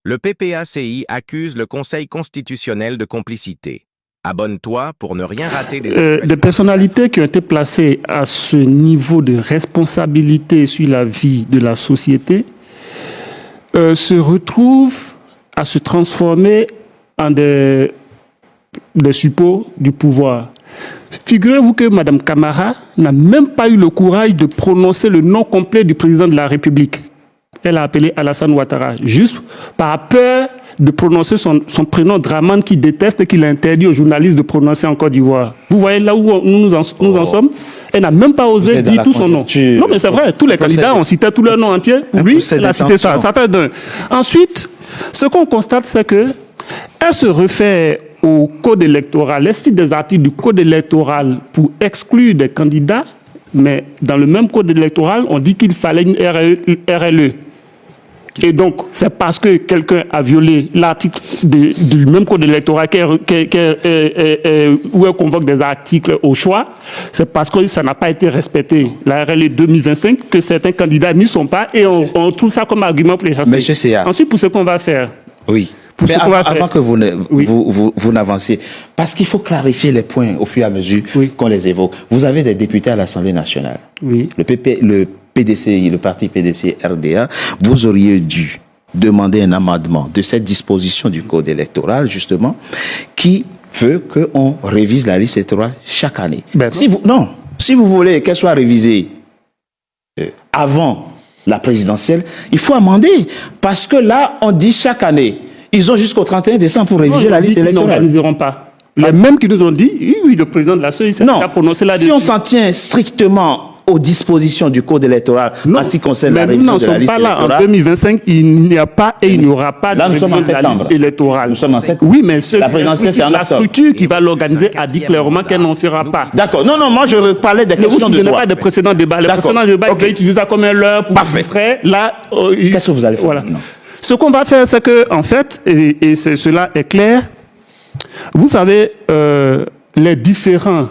Le PPACI accuse le Conseil constitutionnel de complicité. Abonne-toi pour ne rien rater des personnalités qui ont été placées à ce niveau de responsabilité sur la vie de la société se retrouvent à se transformer en des suppôts du pouvoir. Figurez-vous que Mme Camara n'a même pas eu le courage de prononcer le nom complet du président de la République. Elle a appelé Alassane Ouattara, juste par peur de prononcer son prénom Dramane, qui déteste et qu'il a interdit aux journalistes de prononcer en Côte d'Ivoire. Vous voyez là où nous en sommes? Elle n'a même pas osé dire tout son nom. Non, mais c'est vrai, tous les candidats ont cité tous leurs noms entiers. Pour lui, elle a cité ça. Ça fait d'un. Ensuite, ce qu'on constate, c'est que elle se réfère au code électoral, elle cite des articles du code électoral pour exclure des candidats, mais dans le même code électoral, on dit qu'il fallait une RLE. Et donc, c'est parce que quelqu'un a violé l'article du même code électoral où elle convoque des articles au choix, c'est parce que ça n'a pas été respecté. La RLE 2025, que certains candidats n'y sont pas, et on trouve ça comme argument pour les chasser. Monsieur Seya. Ensuite, pour ce qu'on va faire. Oui. Mais avant que vous n'avanciez, parce qu'il faut clarifier les points au fur et à mesure qu'on les évoque. Vous avez des députés à l'Assemblée nationale. Oui. Le PDCI, le parti PDC-RDA, vous auriez dû demander un amendement de cette disposition du code électoral, justement, qui veut qu'on révise la liste électorale chaque année. Si vous voulez qu'elle soit révisée avant la présidentielle, il faut amender. Parce que là, on dit chaque année, ils ont jusqu'au 31 décembre pour réviser la liste électorale. Ils n'organiseront pas. Les mêmes qui nous ont dit, oui, le président de la CEI a prononcé la décision. Si on s'en tient strictement aux dispositions du code électoral, en ce qui concerne la révision de la liste électorale. Là, en 2025, il n'y a pas et il n'y aura pas de révision de la liste électorale. Nous sommes en septembre. Oui, mais la structure qui va l'organiser a dit clairement qu'elle n'en fera pas. D'accord. Non, moi je parlais des questions de droit. Pas de précédents débats. Les précédents débats, ils utilisent ça comme un leurre pour distraire. Là, qu'est-ce que vous allez faire maintenant? Ce qu'on va faire, c'est que, en fait, et cela est clair, vous savez, les différents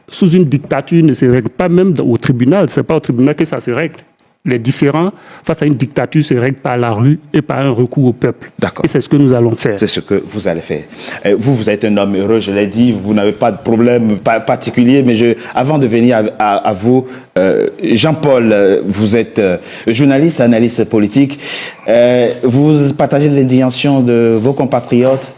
sous une dictature ne se règlent pas même au tribunal. Ce n'est pas au tribunal que ça se règle. Les différends face à une dictature se règlent par la rue et par un recours au peuple. D'accord. Et c'est ce que nous allons faire. C'est ce que vous allez faire. Vous êtes un homme heureux, je l'ai dit, vous n'avez pas de problème particulier, mais avant de venir à vous, Jean-Paul, vous êtes journaliste, analyste politique. Vous partagez l'indignation de vos compatriotes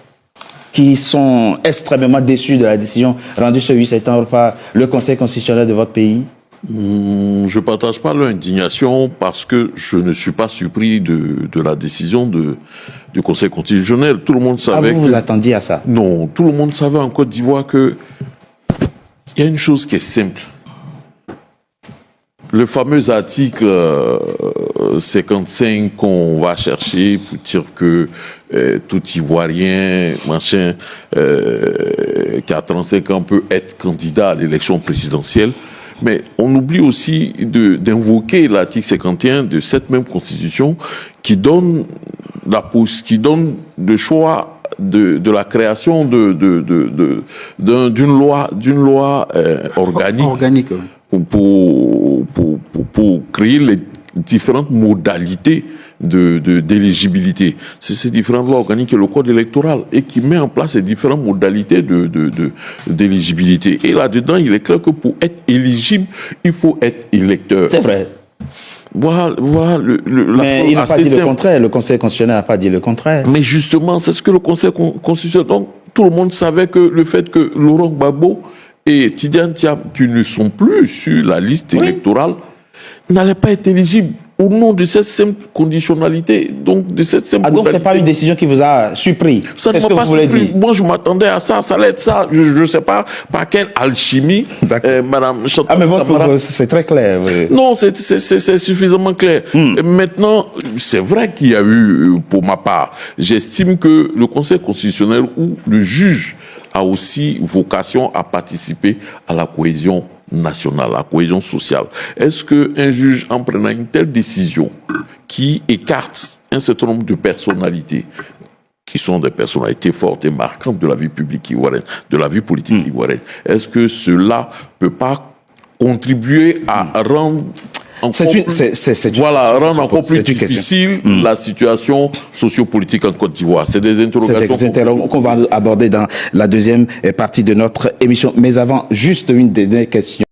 qui sont extrêmement déçus de la décision rendue ce 8 septembre par le Conseil constitutionnel de votre pays? Je ne partage pas l'indignation parce que je ne suis pas surpris de la décision du Conseil constitutionnel. Tout le monde savait. Vous attendiez à ça? Non, tout le monde savait en Côte d'Ivoire que il y a une chose qui est simple. Le fameux article 55 qu'on va chercher pour dire que tout Ivoirien, machin, qui a 35 ans peut être candidat à l'élection présidentielle. Mais on oublie aussi d'invoquer l'article 51 de cette même constitution qui donne le choix de la création d'une loi organique pour créer les différentes modalités d'éligibilité. C'est ces différentes lois organiques et le code électoral et qui met en place ces différentes modalités d'éligibilité. Et là-dedans, il est clair que pour être éligible, il faut être électeur. C'est vrai. Voilà mais il n'a pas dit le contraire. Le Conseil constitutionnel n'a pas dit le contraire. Mais justement, c'est ce que le Conseil constitutionnel... Donc, tout le monde savait que le fait que Laurent Gbagbo et Tidiane Thiam, qui ne sont plus sur la liste électorale, n'allaient pas être éligibles au nom de cette simple conditionnalité. Donc, de cette simple donc, ce n'est pas une décision qui vous a surpris. Ça ne m'a pas surpris. Moi, je m'attendais à ça. Ça allait être ça. Je ne sais pas par quelle alchimie, Madame Chantal. Mais votre c'est très clair. Oui. Non, c'est suffisamment clair. Maintenant, c'est vrai qu'il y a eu, pour ma part, j'estime que le Conseil constitutionnel ou le juge a aussi vocation à participer à la cohésion nationale, la cohésion sociale. Est-ce qu'un juge, en prenant une telle décision qui écarte un certain nombre de personnalités, qui sont des personnalités fortes et marquantes de la vie publique ivoirienne, de la vie politique ivoirienne, est-ce que cela ne peut pas contribuer à rendre rendre encore plus difficile la situation sociopolitique en Côte d'Ivoire. C'est des interrogations qu'on va aborder dans la deuxième partie de notre émission. Mais avant, juste une dernière question.